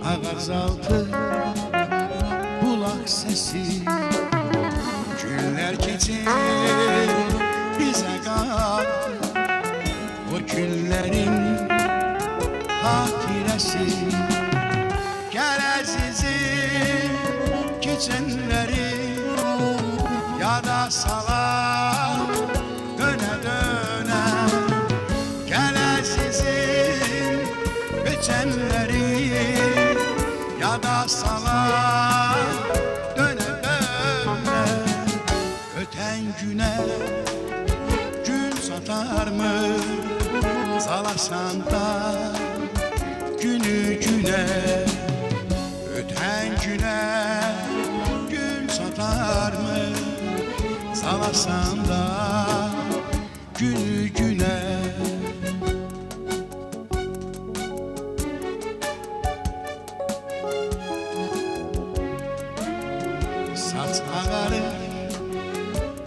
ağacaltı bulak sesi. Günler geçir bize kal, o günlerin hatiresi. Gel azizim geçenleri yada salar döne döne. Gel azizim geçenleri yada salar döne döne. Öten güne gün satar mı salasan da günü güne. Öten güne gün satar mı salasan da günü güne. Saç ağarır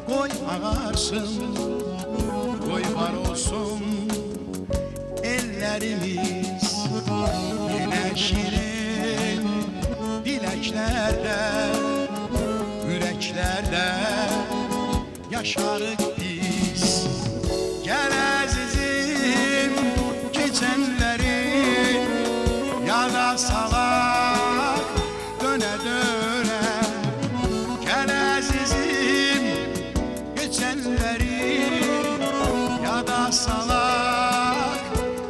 koy ağarsın, koy var olsun ellerimiz. Yine şirin dileklerle yüreklerde yaşarık biz. Gel azizim geçenleri yada salak döne döne. Gel azizim geçenleri yada salak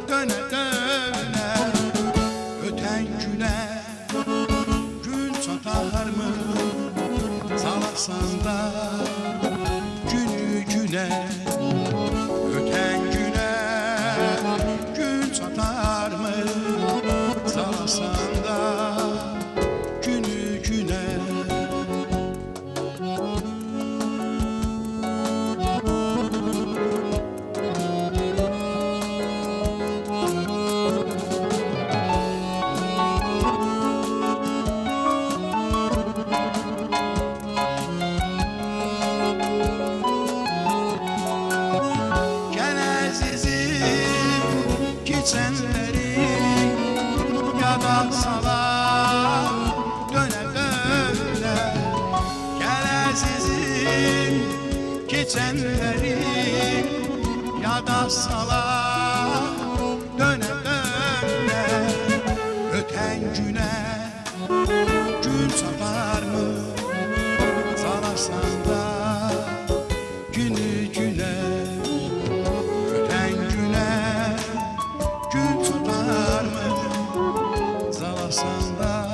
döne döne. Öten güne gün satar mı salasan da günü güne. Öten güne gün satar mı salasan da günü güne. Geçenleri yada salar döne döne. Gel azizim geçenleri yada salar döne döne. Öten güne gün satar mı salasan da günü güne. Öten güne gün tutar mı salasan da